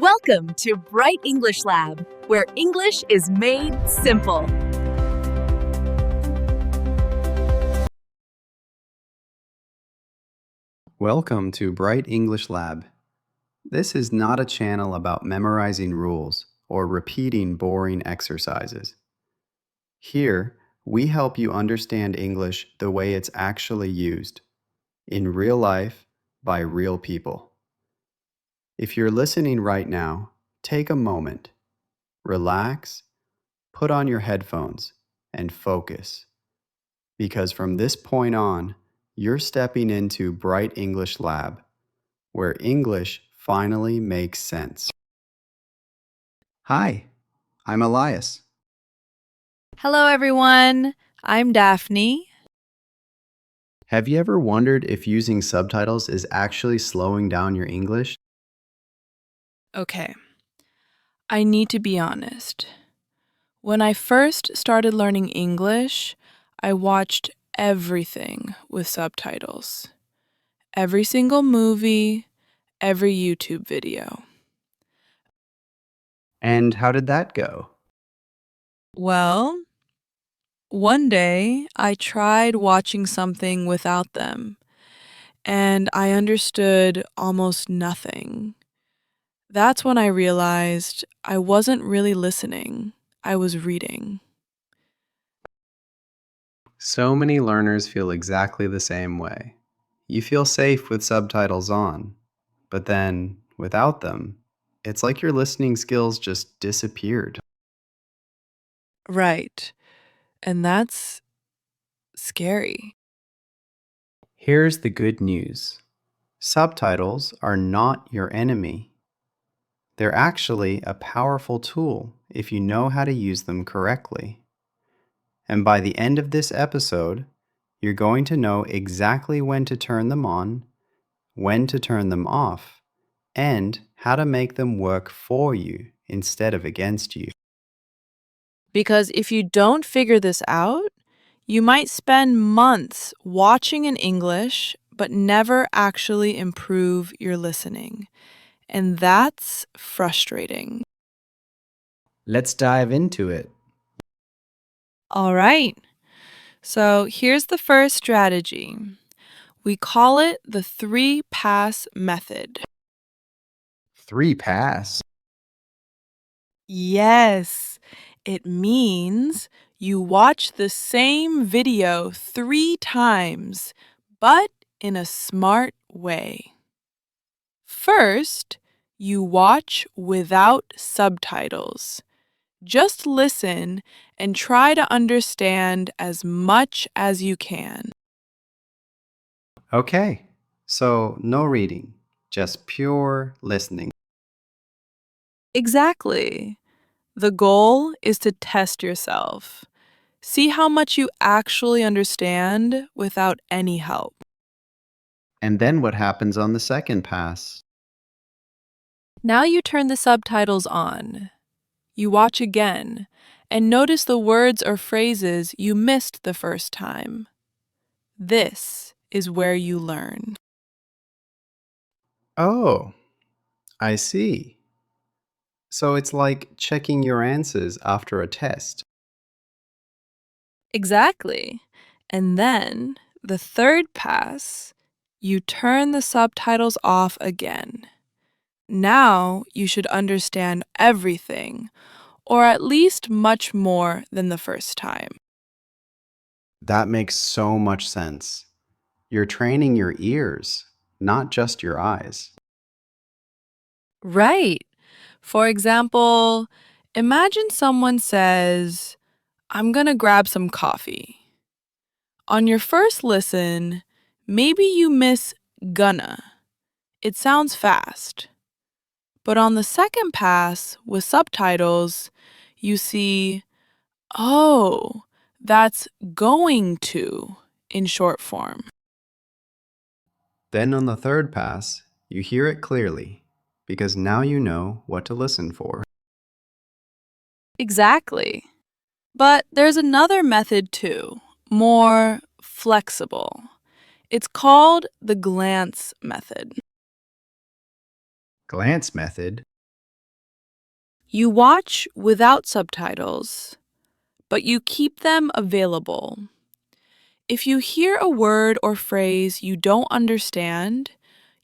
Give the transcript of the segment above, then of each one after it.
Welcome to Bright English Lab, where English is made simple. Welcome to Bright English Lab. This is not a channel about memorizing rules or repeating boring exercises. Here, we help you understand English the way it's actually used, in real life, by real people. If you're listening right now, take a moment, relax, put on your headphones, and focus. Because from this point on, you're stepping into Bright English Lab, where English finally makes sense. Hi, I'm Elias. Hello, everyone. I'm Daphne. Have you ever wondered if using subtitles is actually slowing down your English? Okay, I need to be honest. When I first started learning English, I watched everything with subtitles. Every single movie, every YouTube video. And how did that go? Well, one day I tried watching something without them, and I understood almost nothing. That's when I realized I wasn't really listening, I was reading. So many learners feel exactly the same way. You feel safe with subtitles on, but then, without them, it's like your listening skills just disappeared. Right. And that's scary. Here's the good news. Subtitles are not your enemy. They're actually a powerful tool if you know how to use them correctly. And by the end of this episode, you're going to know exactly when to turn them on, when to turn them off, and how to make them work for you instead of against you. Because if you don't figure this out, you might spend months watching in English but never actually improve your listening. And that's frustrating. Let's dive into it. All right. So here's the first strategy. We call it the 3-pass method. 3-pass. Yes, it means you watch the same video 3 times, but in a smart way. First, you watch without subtitles. Just listen and try to understand as much as you can. Okay, so no reading, just pure listening. Exactly. The goal is to test yourself. See how much you actually understand without any help. And then what happens on the second pass? Now you turn the subtitles on. You watch again and notice the words or phrases you missed the first time. This is where you learn. Oh, I see. So it's like checking your answers after a test. Exactly. And then, the third pass, you turn the subtitles off again. Now you should understand everything, or at least much more than the first time. That makes so much sense. You're training your ears, not just your eyes. Right. For example, imagine someone says, I'm gonna grab some coffee. On your first listen, maybe you miss gonna. It sounds fast. But on the second pass with subtitles, you see, oh, that's going to in short form. Then on the third pass, you hear it clearly, because now you know what to listen for. Exactly. But there's another method too, more flexible. It's called the glance method. Glance method. You watch without subtitles, but you keep them available. If you hear a word or phrase you don't understand,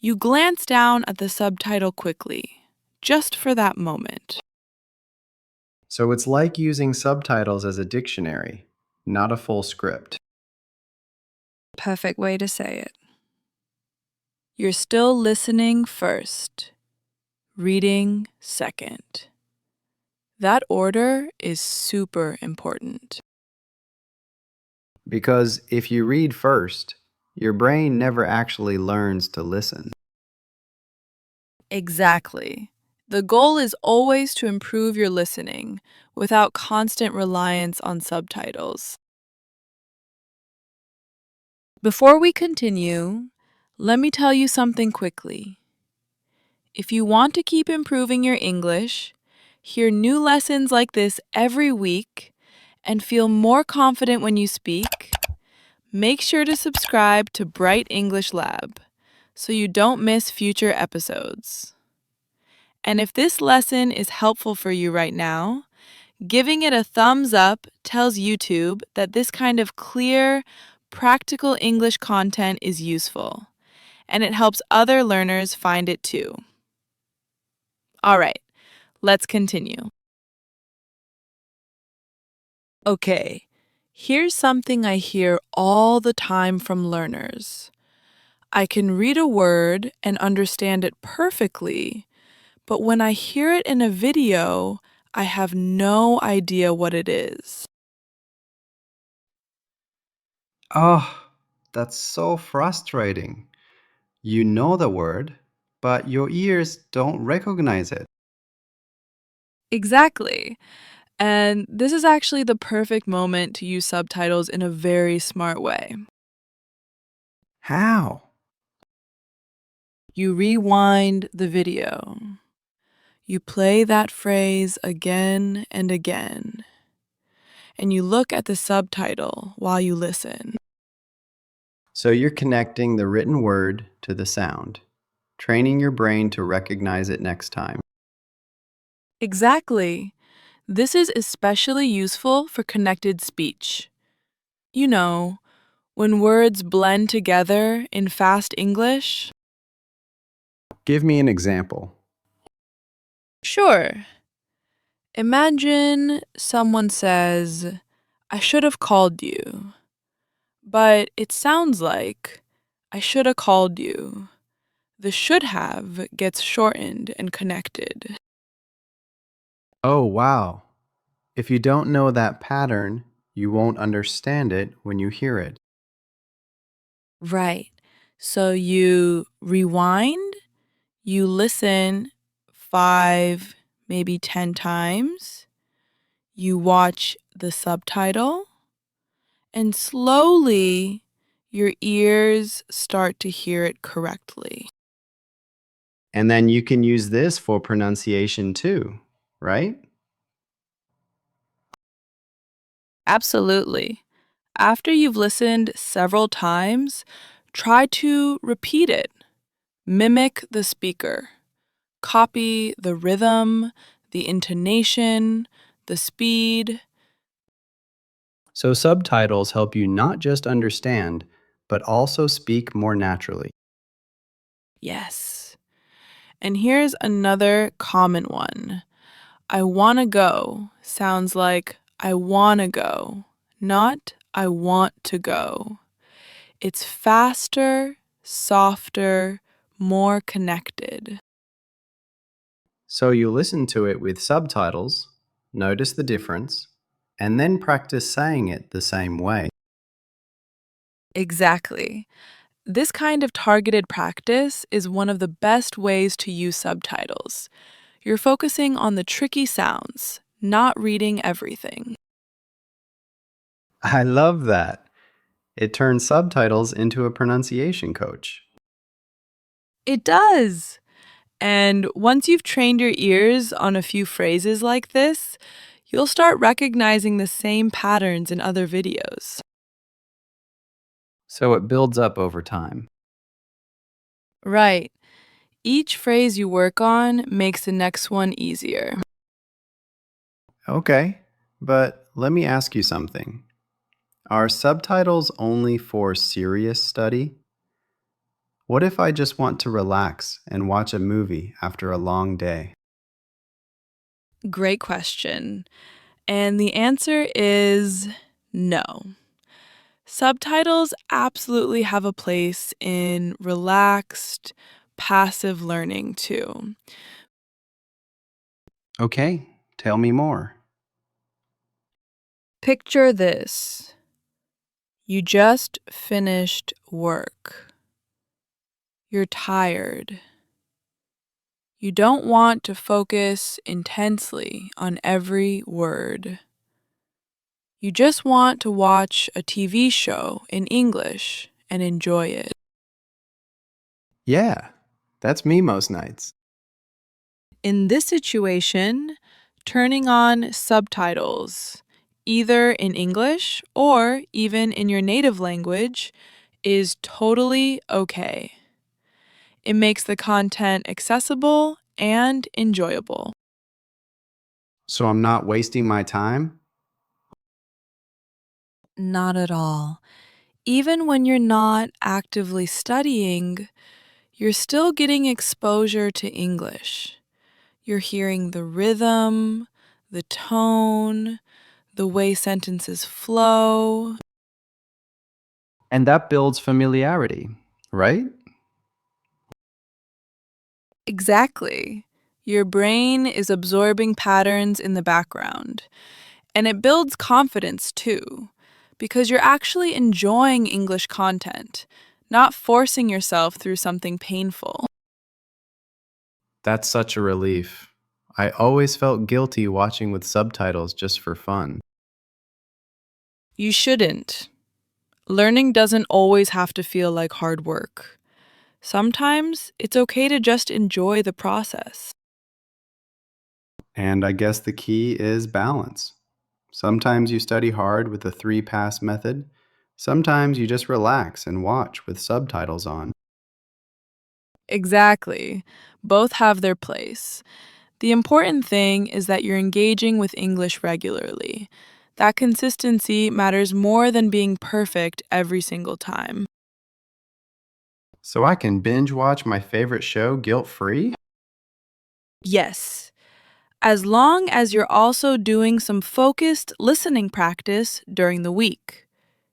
you glance down at the subtitle quickly, just for that moment. So it's like using subtitles as a dictionary, not a full script. Perfect way to say it. You're still listening first, reading second. That order is super important. Because if you read first, your brain never actually learns to listen. Exactly. The goal is always to improve your listening without constant reliance on subtitles. Before we continue, let me tell you something quickly. If you want to keep improving your English, hear new lessons like this every week, and feel more confident when you speak, make sure to subscribe to Bright English Lab so you don't miss future episodes. And if this lesson is helpful for you right now, giving it a thumbs up tells YouTube that this kind of clear, practical English content is useful, and it helps other learners find it too. All right, let's continue. Okay, here's something I hear all the time from learners. I can read a word and understand it perfectly, but when I hear it in a video, I have no idea what it is. Oh, that's so frustrating. You know the word, but your ears don't recognize it. Exactly. And this is actually the perfect moment to use subtitles in a very smart way. How? You rewind the video. You play that phrase again and again. And you look at the subtitle while you listen. So you're connecting the written word to the sound, training your brain to recognize it next time. Exactly. This is especially useful for connected speech. You know, when words blend together in fast English. Give me an example. Sure. Imagine someone says, I should have called you, but it sounds like, I should have called you. The should have gets shortened and connected. Oh, wow. If you don't know that pattern, you won't understand it when you hear it. Right. So you rewind, you listen 5, maybe 10 times, you watch the subtitle, and slowly your ears start to hear it correctly. And then you can use this for pronunciation too, right? Absolutely. After you've listened several times, try to repeat it. Mimic the speaker. Copy the rhythm, the intonation, the speed. So subtitles help you not just understand, but also speak more naturally. Yes. And here's another common one. I wanna go sounds like I wanna go, not I want to go. It's faster, softer, more connected. So you listen to it with subtitles, notice the difference, and then practice saying it the same way. Exactly. This kind of targeted practice is one of the best ways to use subtitles. You're focusing on the tricky sounds, not reading everything. I love that. It turns subtitles into a pronunciation coach. It does. And once you've trained your ears on a few phrases like this, you'll start recognizing the same patterns in other videos. So it builds up over time. Right. Each phrase you work on makes the next one easier. Okay, but let me ask you something. Are subtitles only for serious study? What if I just want to relax and watch a movie after a long day? Great question. And the answer is no. Subtitles absolutely have a place in relaxed, passive learning too. Okay, tell me more. Picture this: you just finished work. You're tired. You don't want to focus intensely on every word. You just want to watch a TV show in English and enjoy it. Yeah, that's me most nights. In this situation, turning on subtitles, either in English or even in your native language, is totally okay. It makes the content accessible and enjoyable. So I'm not wasting my time? Not at all. Even when you're not actively studying, you're still getting exposure to English. You're hearing the rhythm, the tone, the way sentences flow. And that builds familiarity, right? Exactly. Your brain is absorbing patterns in the background, and it builds confidence too, because you're actually enjoying English content, not forcing yourself through something painful. That's such a relief. I always felt guilty watching with subtitles just for fun. You shouldn't. Learning doesn't always have to feel like hard work. Sometimes it's okay to just enjoy the process. And I guess the key is balance. Sometimes you study hard with the 3-pass method. Sometimes you just relax and watch with subtitles on. Exactly. Both have their place. The important thing is that you're engaging with English regularly. That consistency matters more than being perfect every single time. So I can binge watch my favorite show guilt-free? Yes, as long as you're also doing some focused listening practice during the week.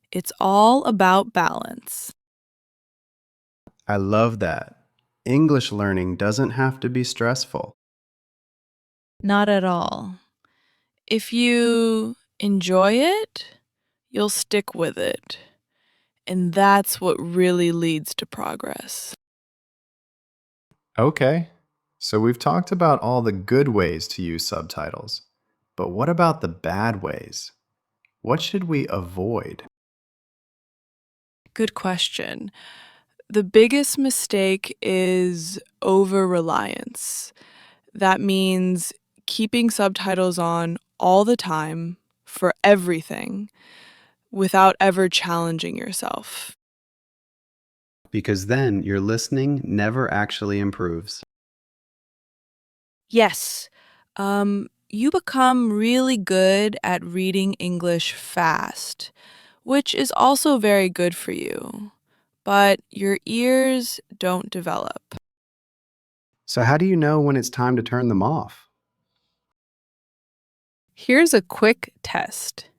It's all about balance. I love that. English learning doesn't have to be stressful. Not at all. If you enjoy it, you'll stick with it. And that's what really leads to progress. Okay. So we've talked about all the good ways to use subtitles. But what about the bad ways? What should we avoid? Good question. The biggest mistake is over reliance. That means keeping subtitles on all the time for everything without ever challenging yourself. Because then your listening never actually improves. Yes, you become really good at reading English fast, which is also very good for you, but your ears don't develop. So how do you know when it's time to turn them off? Here's a quick test.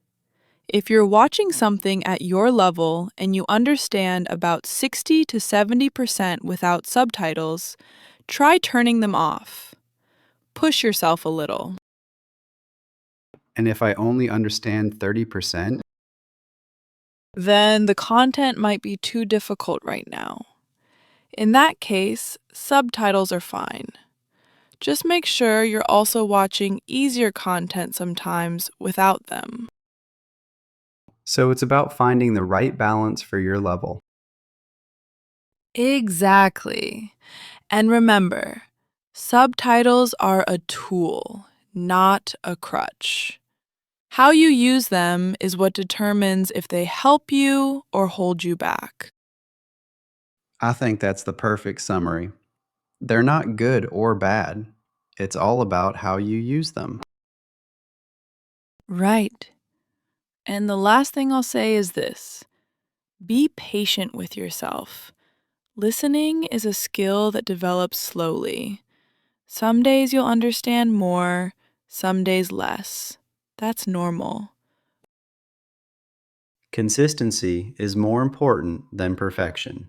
If you're watching something at your level and you understand about 60 to 70% without subtitles, try turning them off. Push yourself a little. And if I only understand 30%, Then the content might be too difficult right now. In that case, subtitles are fine. Just make sure you're also watching easier content sometimes without them. so it's about finding the right balance for your level. Exactly. And remember, subtitles are a tool, not a crutch. How you use them is what determines if they help you or hold you back. I think that's the perfect summary. They're not good or bad. It's all about how you use them. Right. And the last thing I'll say is this: be patient with yourself. Listening is a skill that develops slowly. Some days you'll understand more, some days less. That's normal. Consistency is more important than perfection.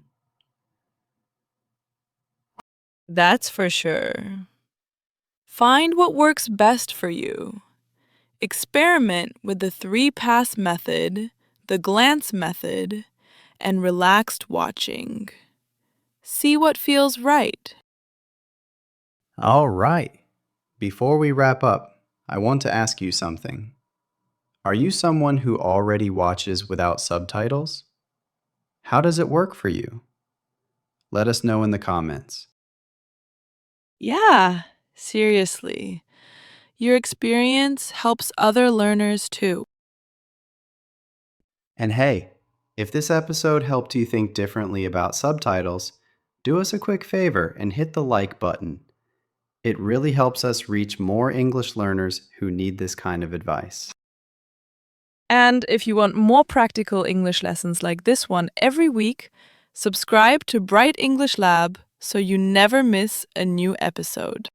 That's for sure. Find what works best for you. Experiment with the 3-pass method, the glance method, and relaxed watching. See what feels right. All right. Before we wrap up, I want to ask you something. Are you someone who already watches without subtitles? How does it work for you? Let us know in the comments. Yeah, seriously. Your experience helps other learners too. And hey, if this episode helped you think differently about subtitles, do us a quick favor and hit the like button. It really helps us reach more English learners who need this kind of advice. And if you want more practical English lessons like this one every week, subscribe to Bright English Lab so you never miss a new episode.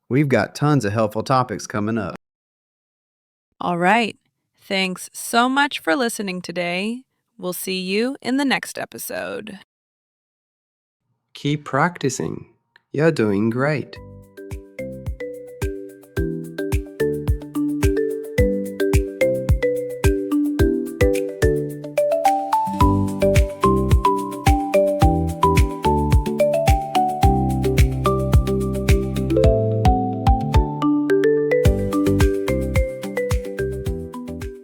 We've got tons of helpful topics coming up. All right. Thanks so much for listening today. We'll see you in the next episode. Keep practicing. You're doing great.